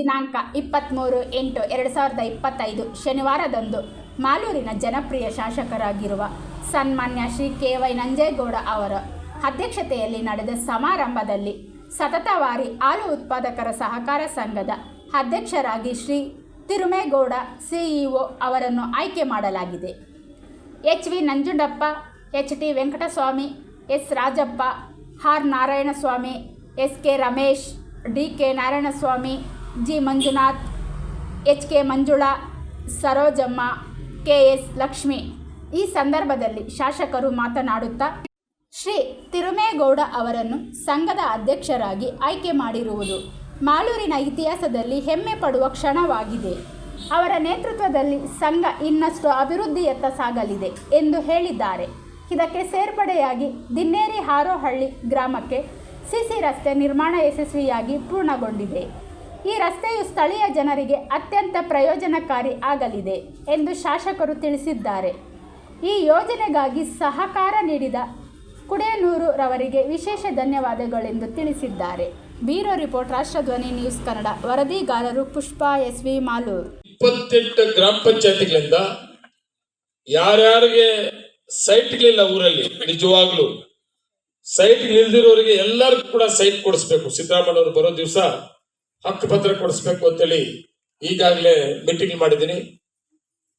ದಿನಾಂಕ 23/8/2025 ಶನಿವಾರದಂದು ಮಾಲೂರಿನ ಜನಪ್ರಿಯ ಶಾಸಕರಾಗಿರುವ ಸನ್ಮಾನ್ಯ ಶ್ರೀ ಕೆ.ವೈ. ನಂಜೇಗೌಡ ಅವರ ಅಧ್ಯಕ್ಷತೆಯಲ್ಲಿ ನಡೆದ ಸಮಾರಂಭದಲ್ಲಿ ಸತತವಾರಿ ಹಾಲು ಉತ್ಪಾದಕರ ಸಹಕಾರ ಸಂಘದ ಅಧ್ಯಕ್ಷರಾಗಿ ಶ್ರೀ ತಿರುಮೇಗೌಡ ಸಿಇಒ ಅವರನ್ನು ಆಯ್ಕೆ ಮಾಡಲಾಗಿದೆ. H V. Nanjundappa, H T. Venkataswamy, S. Rajappa, R. Narayanaswamy, S K. Ramesh, D K. Narayanaswamy, G. Manjunath, H K. Manjula, Sarojamma, K S. Lakshmi ಈ ಸಂದರ್ಭದಲ್ಲಿ ಶಾಸಕರು ಮಾತನಾಡುತ್ತಾ, ಶ್ರೀ ತಿರುಮೇಗೌಡ ಅವರನ್ನು ಸಂಘದ ಅಧ್ಯಕ್ಷರಾಗಿ ಆಯ್ಕೆ ಮಾಡಿರುವುದು ಮಾಲೂರಿನ ಇತಿಹಾಸದಲ್ಲಿ ಹೆಮ್ಮೆ ಪಡುವ ಕ್ಷಣವಾಗಿದೆ. ಅವರ ನೇತೃತ್ವದಲ್ಲಿ ಸಂಘ ಇನ್ನಷ್ಟು ಅಭಿವೃದ್ಧಿಯತ್ತ ಸಾಗಲಿದೆ ಎಂದು ಹೇಳಿದ್ದಾರೆ. ಇದಕ್ಕೆ ಸೇರ್ಪಡೆಯಾಗಿ ದಿನ್ನೇರಿ ಹಾರೋಹಳ್ಳಿ ಗ್ರಾಮಕ್ಕೆ ಸಿಸಿ ರಸ್ತೆ ನಿರ್ಮಾಣ ಯಶಸ್ವಿಯಾಗಿ ಪೂರ್ಣಗೊಂಡಿದೆ. ಈ ರಸ್ತೆಯು ಸ್ಥಳೀಯ ಜನರಿಗೆ ಅತ್ಯಂತ ಪ್ರಯೋಜನಕಾರಿ ಆಗಲಿದೆ ಎಂದು ಶಾಸಕರು ತಿಳಿಸಿದ್ದಾರೆ. ಈ ಯೋಜನೆಗಾಗಿ ಸಹಕಾರ ನೀಡಿದ ಕುಡೇನೂರು ರವರಿಗೆ ವಿಶೇಷ ಧನ್ಯವಾದಗಳೆಂದು ತಿಳಿಸಿದ್ದಾರೆ. Bureau report, ರಾಷ್ಟ್ರಧ್ವನಿ news Kannada. ವರದಿಗಾರರು Pushpa SV. Malur. 28 ಗ್ರಾಮ ಪಂಚಾಯತಿಗಳಿಂದ ಯಾರ್ಯಾರಿಗೆ ಸೈಟ್ಗಳಿಲ್ಲ ಊರಲ್ಲಿ, ನಿಜವಾಗ್ಲು ಸೈಟ್ ನಿಲ್ದಿರೋರಿಗೆ ಎಲ್ಲರಿಗೂ ಕೂಡ ಸೈಟ್ ಕೊಡಿಸ್ಬೇಕು. ಸಿದ್ದರಾಮಯ್ಯವರು ಬರೋ ದಿವಸ ಹಕ್ಕುಪತ್ರ ಕೊಡಿಸ್ಬೇಕು ಅಂತೇಳಿ ಈಗಾಗಲೇ ಮೀಟಿಂಗ್ ಮಾಡಿದ್ದೀನಿ.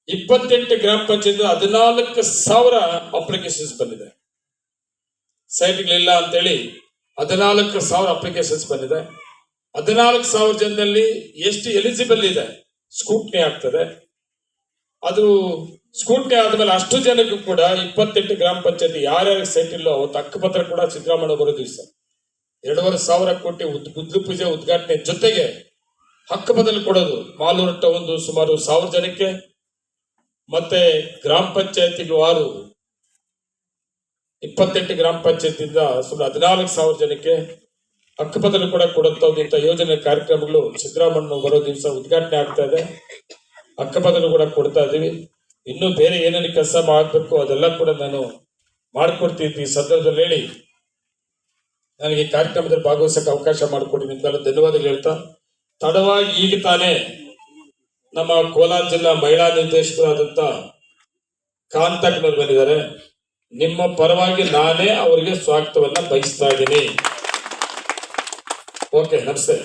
28 ಗ್ರಾಮ ಪಂಚಾಯತ್ 14,000 ಅಪ್ಲಿಕೇಶನ್ಸ್ ಬಂದಿದೆ. ಸೈಟ್ಗಳಿಲ್ಲ ಅಂತೇಳಿ 14,000 ಅಪ್ಲಿಕೇಶನ್ಸ್ ಬಂದಿದೆ. 14,000 ಜನದಲ್ಲಿ ಎಷ್ಟು ಎಲಿಜಿಬಲ್ ಇದೆ ಸ್ಕೂಟ್ನಿ ಆಗ್ತದೆ. ಅದು ಸ್ಕೂಟ್ನಿ ಆದ್ಮೇಲೆ ಅಷ್ಟು ಜನಕ್ಕೂ ಕೂಡ 28 ಗ್ರಾಮ ಪಂಚಾಯತಿ ಯಾರ್ಯಾರಿಗೆ ಸೈಟ್ ಇಲ್ಲೋ ಅವತ್ತು ಹಕ್ಕುಪತ್ರ ಕೂಡ ಸಿದ್ದರಾಮಯ್ಯ ಬರೋ ದಿವಸ 2,500 ಕೋಟಿ ಗುದ್ಲು ಪೂಜೆ ಉದ್ಘಾಟನೆ ಜೊತೆಗೆ ಹಕ್ಕುಪತ್ರ ಕೊಡೋದು ಮಾಲೂರು ಟೌನ್ ಸುಮಾರು 1,000 ಜನಕ್ಕೆ, ಮತ್ತೆ ಗ್ರಾಮ ಪಂಚಾಯತಿಗೆ ವಾರು 28 ಗ್ರಾಮ ಪಂಚಾಯತಿಯಿಂದ ಸುಮಾರು 14,000 ಜನಕ್ಕೆ ಹಕ್ಕುಪತ್ರ ಕೂಡ ಕೊಡುವಂತ ಯೋಜನೆ ಕಾರ್ಯಕ್ರಮಗಳು ಸಿದ್ದರಾಮಯ್ಯ ಬರೋ ದಿವಸ ಉದ್ಘಾಟನೆ ಆಗ್ತಾ ಇದೆ. ಹಕ್ಕುಪತ್ರ ಕೂಡ ಕೊಡ್ತಾ ಇದೀವಿ. ಇನ್ನು ಬೇರೆ ಏನೇನು ಕೆಲಸ ಮಾಡಬೇಕು ಅದೆಲ್ಲ ಕೂಡ ನಾನು ಮಾಡ್ಕೊಡ್ತೀನಿ. ಈ ಸಂದರ್ಭದಲ್ಲಿ ಹೇಳಿ ನನಗೆ ಕಾರ್ಯಕ್ರಮದಲ್ಲಿ ಭಾಗವಹಿಸಕ್ಕೆ ಅವಕಾಶ ಮಾಡಿಕೊಡಿ ನಿಮ್ಗೆಲ್ಲ ಧನ್ಯವಾದಗಳು ಹೇಳ್ತಾ, ತಡವಾಗಿ ಈಗ ತಾನೇ ನಮ್ಮ ಕೋಲಾರ ಜಿಲ್ಲಾ ಮಹಿಳಾ ನಿರ್ದೇಶಕರಾದಂತ ಕಾಂತಕ್ನವ್ರು ಬಂದಿದ್ದಾರೆ. ನಿಮ್ಮ ಪರವಾಗಿ ನಾನೇ ಅವರಿಗೆ ಸ್ವಾಗತವನ್ನ ಬಯಸ್ತಾ ಇದ್ದೀನಿ. ಓಕೆ, ನಮಸ್ತೆ.